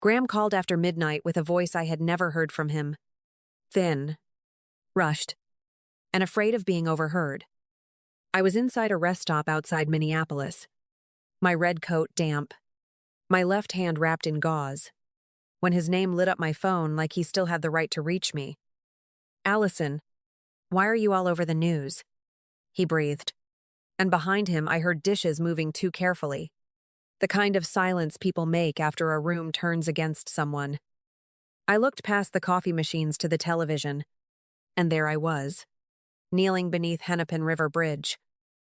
Graham called after midnight with a voice I had never heard from him. Thin, rushed, and afraid of being overheard. I was inside a rest stop outside Minneapolis, my red coat damp, my left hand wrapped in gauze, when his name lit up my phone like he still had the right to reach me. Allison, why are you all over the news? He breathed. And behind him I heard dishes moving too carefully. The kind of silence people make after a room turns against someone. I looked past the coffee machines to the television, and there I was, kneeling beneath Hennepin River Bridge,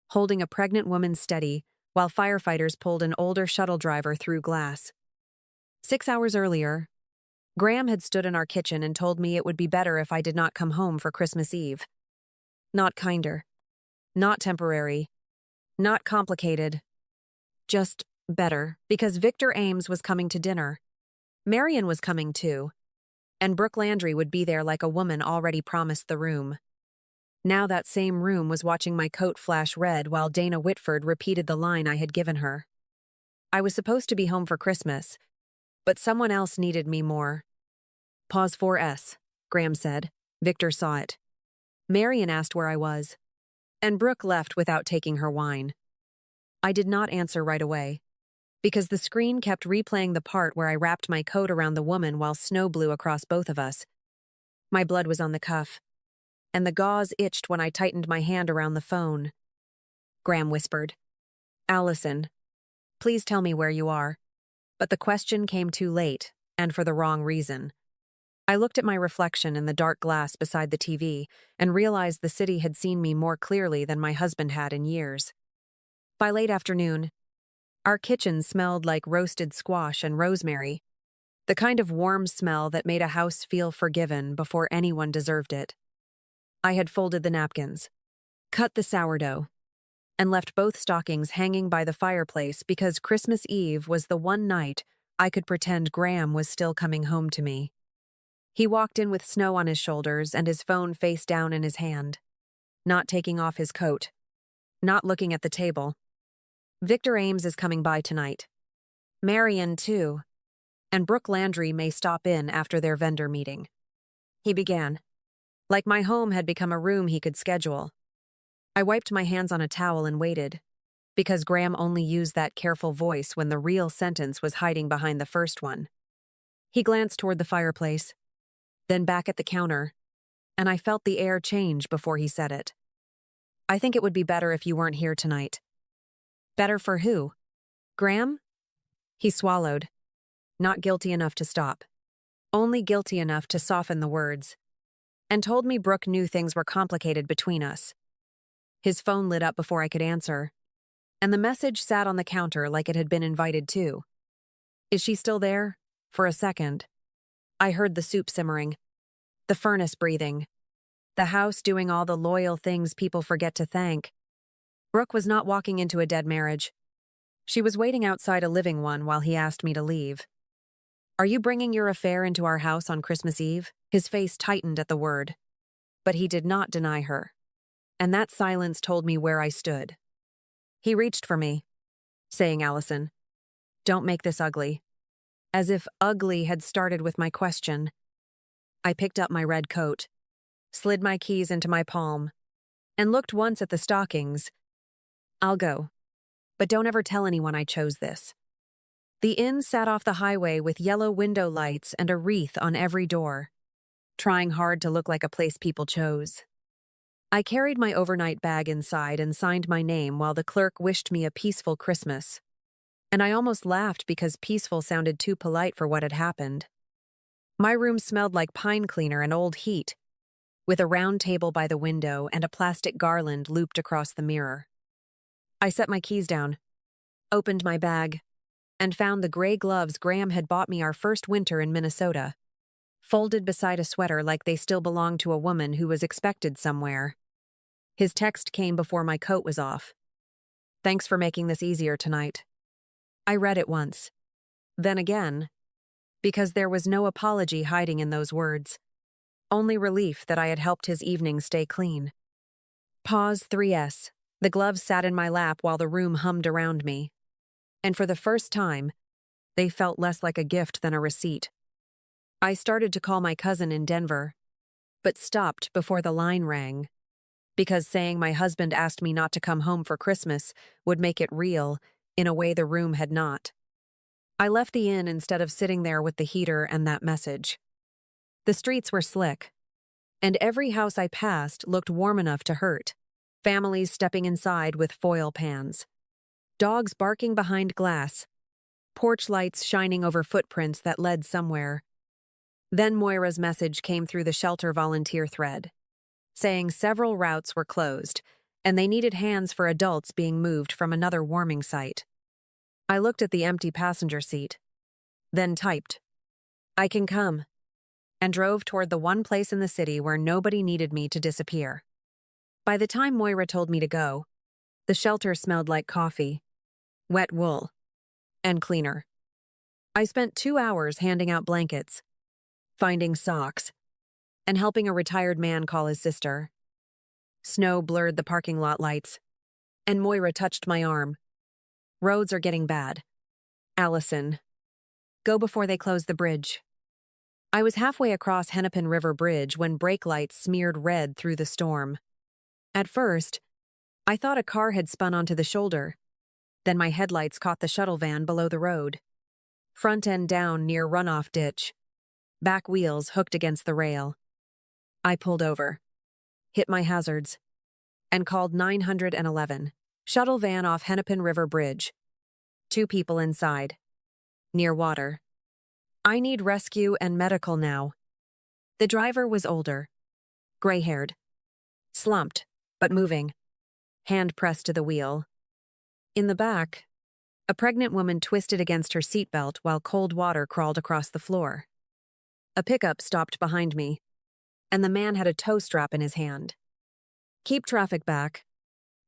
holding a pregnant woman steady while firefighters pulled an older shuttle driver through glass. 6 hours earlier, Graham had stood in our kitchen and told me it would be better if I did not come home for Christmas Eve. Not kinder, not temporary, not complicated, just better, because Victor Ames was coming to dinner. Marion was coming too, and Brooke Landry would be there like a woman already promised the room. Now that same room was watching my coat flash red while Dana Whitford repeated the line I had given her. I was supposed to be home for Christmas, but someone else needed me more. Pause 4S, Graham said. Victor saw it. Marion asked where I was, and Brooke left without taking her wine. I did not answer right away, because the screen kept replaying the part where I wrapped my coat around the woman while snow blew across both of us. My blood was on the cuff, and the gauze itched when I tightened my hand around the phone. Graham whispered, Allison, please tell me where you are. But the question came too late, and for the wrong reason. I looked at my reflection in the dark glass beside the TV and realized the city had seen me more clearly than my husband had in years. By late afternoon, our kitchen smelled like roasted squash and rosemary, the kind of warm smell that made a house feel forgiven before anyone deserved it. I had folded the napkins, cut the sourdough, and left both stockings hanging by the fireplace because Christmas Eve was the one night I could pretend Graham was still coming home to me. He walked in with snow on his shoulders and his phone face down in his hand, not taking off his coat, not looking at the table. Victor Ames is coming by tonight. Marion, too, and Brooke Landry may stop in after their vendor meeting. He began, like my home had become a room he could schedule. I wiped my hands on a towel and waited, because Graham only used that careful voice when the real sentence was hiding behind the first one. He glanced toward the fireplace, then back at the counter, and I felt the air change before he said it. I think it would be better if you weren't here tonight. Better for who? Graham? He swallowed, not guilty enough to stop, only guilty enough to soften the words, and told me Brooke knew things were complicated between us. His phone lit up before I could answer, and the message sat on the counter like it had been invited too. Is she still there? For a second, I heard the soup simmering, the furnace breathing, the house doing all the loyal things people forget to thank. Brooke was not walking into a dead marriage. She was waiting outside a living one while he asked me to leave. Are you bringing your affair into our house on Christmas Eve? His face tightened at the word, but he did not deny her. And that silence told me where I stood. He reached for me, saying, Allison, don't make this ugly. As if ugly had started with my question. I picked up my red coat, slid my keys into my palm, and looked once at the stockings. I'll go, but don't ever tell anyone I chose this. The inn sat off the highway with yellow window lights and a wreath on every door, trying hard to look like a place people chose. I carried my overnight bag inside and signed my name while the clerk wished me a peaceful Christmas. And I almost laughed because peaceful sounded too polite for what had happened. My room smelled like pine cleaner and old heat, with a round table by the window and a plastic garland looped across the mirror. I set my keys down, opened my bag, and found the gray gloves Graham had bought me our first winter in Minnesota, folded beside a sweater like they still belonged to a woman who was expected somewhere. His text came before my coat was off. Thanks for making this easier tonight. I read it once, then again, because there was no apology hiding in those words, only relief that I had helped his evening stay clean. Pause 3S. The gloves sat in my lap while the room hummed around me. And for the first time, They felt less like a gift than a receipt. I started to call my cousin in Denver, but stopped before the line rang, because saying my husband asked me not to come home for Christmas would make it real in a way the room had not. I left the inn instead of sitting there with the heater and that message. The streets were slick, and every house I passed looked warm enough to hurt. Families stepping inside with foil pans. Dogs barking behind glass. Porch lights shining over footprints that led somewhere. Then Moira's message came through the shelter volunteer thread, saying several routes were closed, and they needed hands for adults being moved from another warming site. I looked at the empty passenger seat, then typed, "I can come," and drove toward the one place in the city where nobody needed me to disappear. By the time Moira told me to go, the shelter smelled like coffee, wet wool, and cleaner. I spent 2 hours handing out blankets, finding socks, and helping a retired man call his sister. Snow blurred the parking lot lights, and Moira touched my arm. "Roads are getting bad. Allison, go before they close the bridge." I was halfway across Hennepin River Bridge when brake lights smeared red through the storm. At first, I thought a car had spun onto the shoulder. Then my headlights caught the shuttle van below the road. Front end down near runoff ditch. Back wheels hooked against the rail. I pulled over, hit my hazards, and called 911. Shuttle van off Hennepin River Bridge. 2 people inside. Near water. "I need rescue and medical now." The driver was older. Gray-haired. Slumped, but moving. Hand pressed to the wheel. In the back, a pregnant woman twisted against her seatbelt while cold water crawled across the floor. A pickup stopped behind me, and the man had a tow strap in his hand. "Keep traffic back,"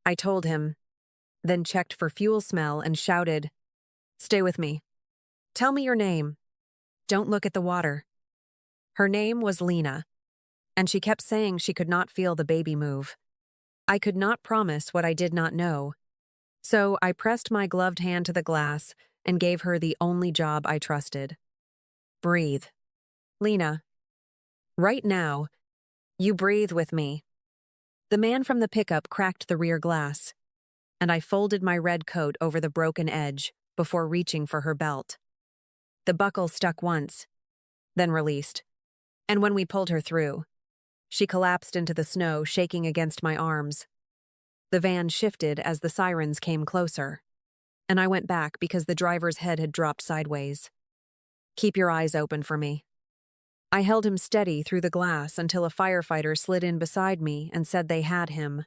I told him, then checked for fuel smell and shouted, "Stay with me. Tell me your name. Don't look at the water." Her name was Lena, and she kept saying she could not feel the baby move. I could not promise what I did not know, so I pressed my gloved hand to the glass and gave her the only job I trusted. "Breathe. Lena. Right now, you breathe with me." The man from the pickup cracked the rear glass, and I folded my red coat over the broken edge before reaching for her belt. The buckle stuck once, then released, and when we pulled her through, she collapsed into the snow, shaking against my arms. The van shifted as the sirens came closer, and I went back because the driver's head had dropped sideways. "Keep your eyes open for me." I held him steady through the glass until a firefighter slid in beside me and said they had him.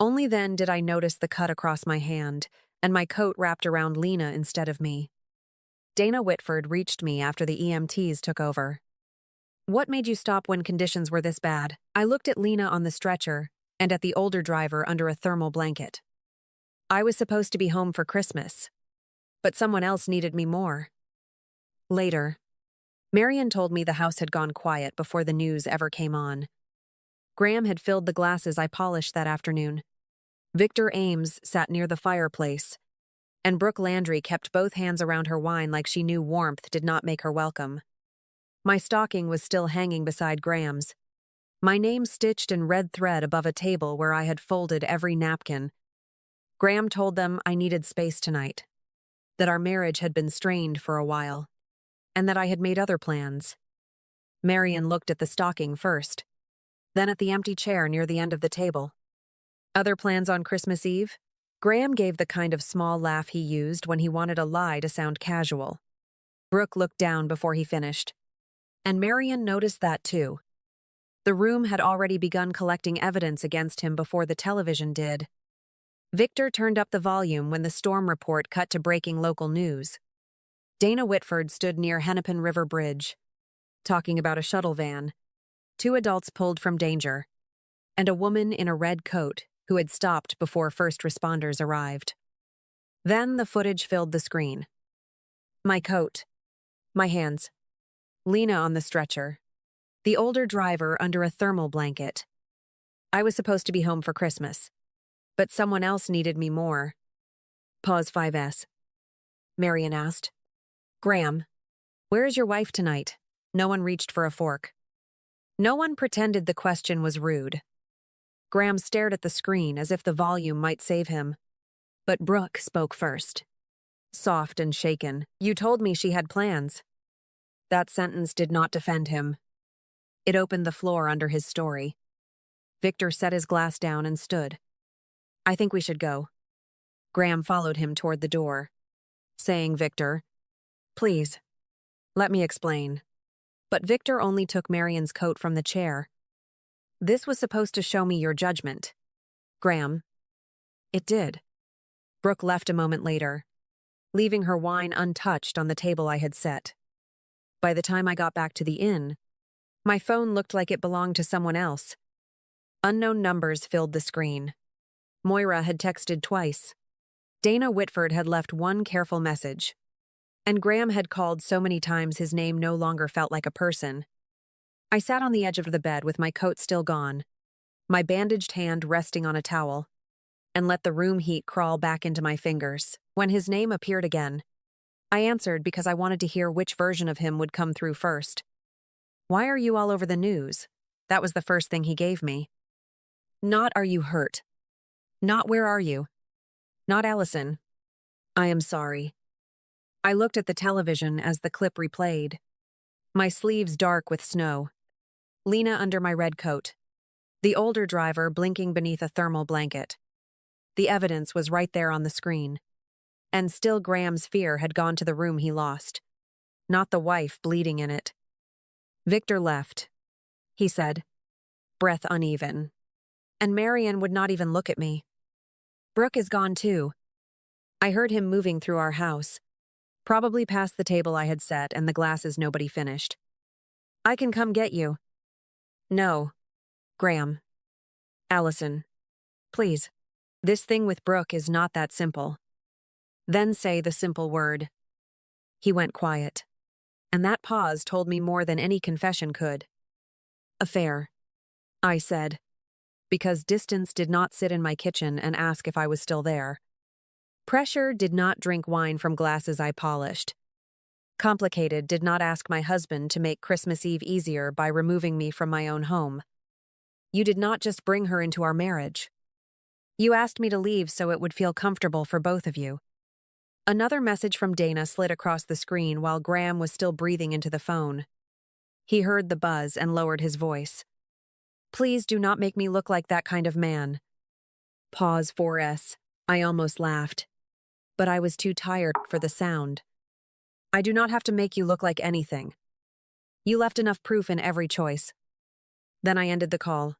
Only then did I notice the cut across my hand, and my coat wrapped around Lena instead of me. Dana Whitford reached me after the EMTs took over. "What made you stop when conditions were this bad?" I looked at Lena on the stretcher and at the older driver under a thermal blanket. "I was supposed to be home for Christmas, but someone else needed me more." Later, Marion told me the house had gone quiet before the news ever came on. Graham had filled the glasses I polished that afternoon. Victor Ames sat near the fireplace, and Brooke Landry kept both hands around her wine like she knew warmth did not make her welcome. My stocking was still hanging beside Graham's, my name stitched in red thread above a table where I had folded every napkin. Graham told them I needed space tonight, that our marriage had been strained for a while, and that I had made other plans. Marion looked at the stocking first, then at the empty chair near the end of the table. "Other plans on Christmas Eve?" Graham gave the kind of small laugh he used when he wanted a lie to sound casual. Brooke looked down before he finished, and Marion noticed that too. The room had already begun collecting evidence against him before the television did. Victor turned up the volume when the storm report cut to breaking local news. Dana Whitford stood near Hennepin River Bridge, talking about a shuttle van, 2 adults pulled from danger, and a woman in a red coat who had stopped before first responders arrived. Then the footage filled the screen. My coat. My hands. Lena on the stretcher. The older driver under a thermal blanket. I was supposed to be home for Christmas, but someone else needed me more. Pause 5S. Marion asked. Graham, where is your wife tonight? No one reached for a fork. No one pretended the question was rude. Graham stared at the screen as if the volume might save him. But Brooke spoke first. Soft and shaken, "You told me she had plans." That sentence did not defend him. It opened the floor under his story. Victor set his glass down and stood. "I think we should go." Graham followed him toward the door, saying, "Victor, please, let me explain." But Victor only took Marion's coat from the chair. "This was supposed to show me your judgment." "Graham." "It did." Brooke left a moment later, leaving her wine untouched on the table I had set. By the time I got back to the inn, my phone looked like it belonged to someone else. Unknown numbers filled the screen. Moira had texted twice. Dana Whitford had left one careful message. And Graham had called so many times his name no longer felt like a person. I sat on the edge of the bed with my coat still gone, my bandaged hand resting on a towel, and let the room heat crawl back into my fingers. When his name appeared again, I answered because I wanted to hear which version of him would come through first. "Why are you all over the news?" That was the first thing he gave me. Not "Are you hurt?" Not "Where are you?" Not "Allison." "I am sorry." I looked at the television as the clip replayed. My sleeves dark with snow. Lena under my red coat. The older driver blinking beneath a thermal blanket. The evidence was right there on the screen. And still Graham's fear had gone to the room he lost. Not the wife bleeding in it. "Victor left," he said, breath uneven. And Marion would not even look at me. "Brooke is gone too." I heard him moving through our house, probably past the table I had set and the glasses nobody finished. "I can come get you." "No. Graham. Allison. Please. This thing with Brooke is not that simple." "Then say the simple word." He went quiet. And that pause told me more than any confession could. "Affair," I said, because distance did not sit in my kitchen and ask if I was still there. Pressure did not drink wine from glasses I polished. Complicated did not ask my husband to make Christmas Eve easier by removing me from my own home. You did not just bring her into our marriage. You asked me to leave so it would feel comfortable for both of you. Another message from Dana slid across the screen while Graham was still breathing into the phone. He heard the buzz and lowered his voice. "Please do not make me look like that kind of man." Pause 4S. I almost laughed. But I was too tired for the sound. "I do not have to make you look like anything. You left enough proof in every choice." Then I ended the call,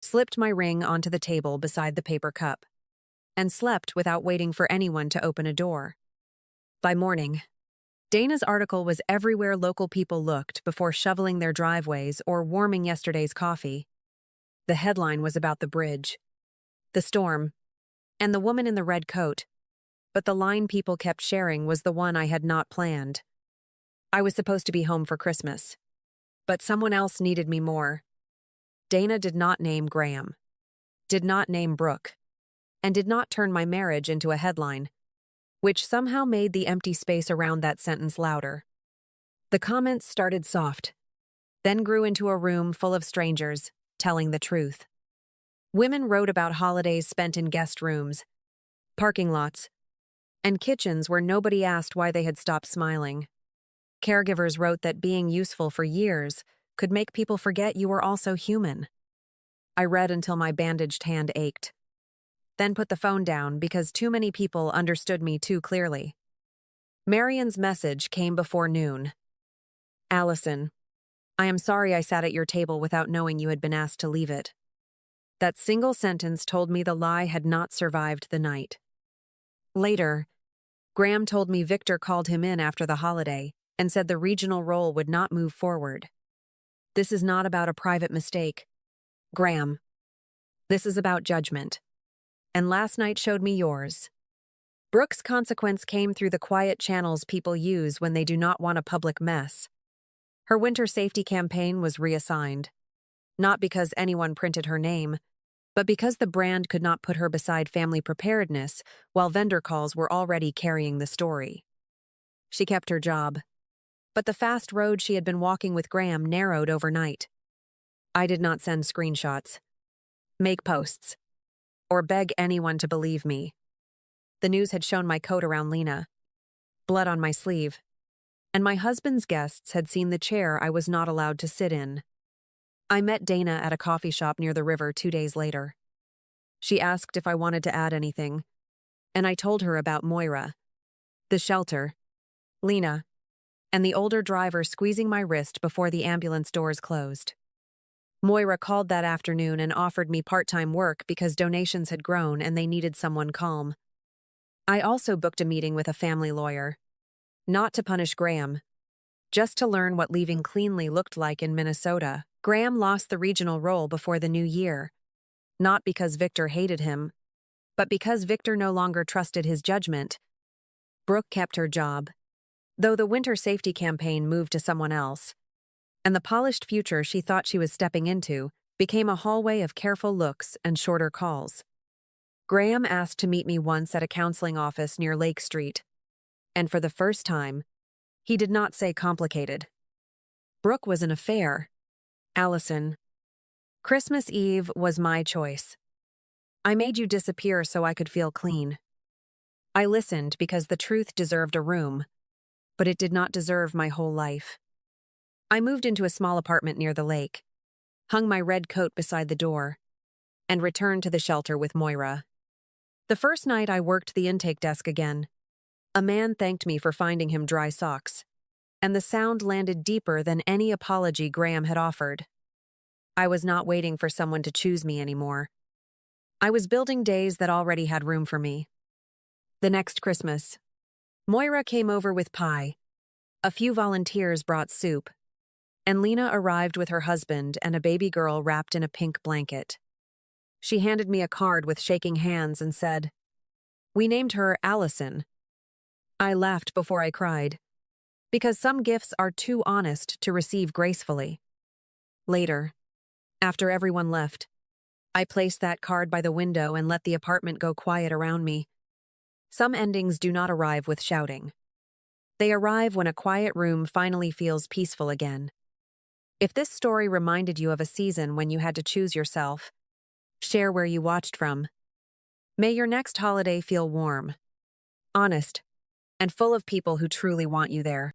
slipped my ring onto the table beside the paper cup, and slept without waiting for anyone to open a door. By morning, Dana's article was everywhere local people looked before shoveling their driveways or warming yesterday's coffee. The headline was about the bridge, the storm, and the woman in the red coat. But the line people kept sharing was the one I had not planned. I was supposed to be home for Christmas, but someone else needed me more. Dana did not name Graham, did not name Brooke, and did not turn my marriage into a headline, which somehow made the empty space around that sentence louder. The comments started soft, then grew into a room full of strangers, telling the truth. Women wrote about holidays spent in guest rooms, parking lots, and kitchens where nobody asked why they had stopped smiling. Caregivers wrote that being useful for years could make people forget you were also human. I read until my bandaged hand ached, then put the phone down because too many people understood me too clearly. Marion's message came before noon. "Allison, I am sorry I sat at your table without knowing you had been asked to leave it." That single sentence told me the lie had not survived the night. Later, Graham told me Victor called him in after the holiday and said the regional role would not move forward. "This is not about a private mistake, Graham. This is about judgment. And last night showed me yours." Brooke's consequence came through the quiet channels people use when they do not want a public mess. Her winter safety campaign was reassigned, not because anyone printed her name, but because the brand could not put her beside family preparedness while vendor calls were already carrying the story. She kept her job. But the fast road she had been walking with Graham narrowed overnight. I did not send screenshots, make posts, or beg anyone to believe me. The news had shown my coat around Lena, blood on my sleeve, and my husband's guests had seen the chair I was not allowed to sit in. I met Dana at a coffee shop near the river 2 days later. She asked if I wanted to add anything, and I told her about Moira, the shelter, Lena, and the older driver squeezing my wrist before the ambulance doors closed. Moira called that afternoon and offered me part-time work because donations had grown and they needed someone calm. I also booked a meeting with a family lawyer, not to punish Graham, just to learn what leaving cleanly looked like in Minnesota. Graham lost the regional role before the new year, not because Victor hated him, but because Victor no longer trusted his judgment. Brooke kept her job, though the winter safety campaign moved to someone else, and the polished future she thought she was stepping into became a hallway of careful looks and shorter calls. Graham asked to meet me once at a counseling office near Lake Street, and for the first time, he did not say complicated. Brooke was an affair. Allison. Christmas Eve was my choice. I made you disappear so I could feel clean. I listened because the truth deserved a room, but it did not deserve my whole life. I moved into a small apartment near the lake, hung my red coat beside the door, and returned to the shelter with Moira. The first night I worked the intake desk again. A man thanked me for finding him dry socks, and the sound landed deeper than any apology Graham had offered. I was not waiting for someone to choose me anymore. I was building days that already had room for me. The next Christmas, Moira came over with pie. A few volunteers brought soup, and Lena arrived with her husband and a baby girl wrapped in a pink blanket. She handed me a card with shaking hands and said, "We named her Allison." I laughed before I cried, because some gifts are too honest to receive gracefully. Later, after everyone left, I placed that card by the window and let the apartment go quiet around me. Some endings do not arrive with shouting. They arrive when a quiet room finally feels peaceful again. If this story reminded you of a season when you had to choose yourself, share where you watched from. May your next holiday feel warm, honest, and full of people who truly want you there.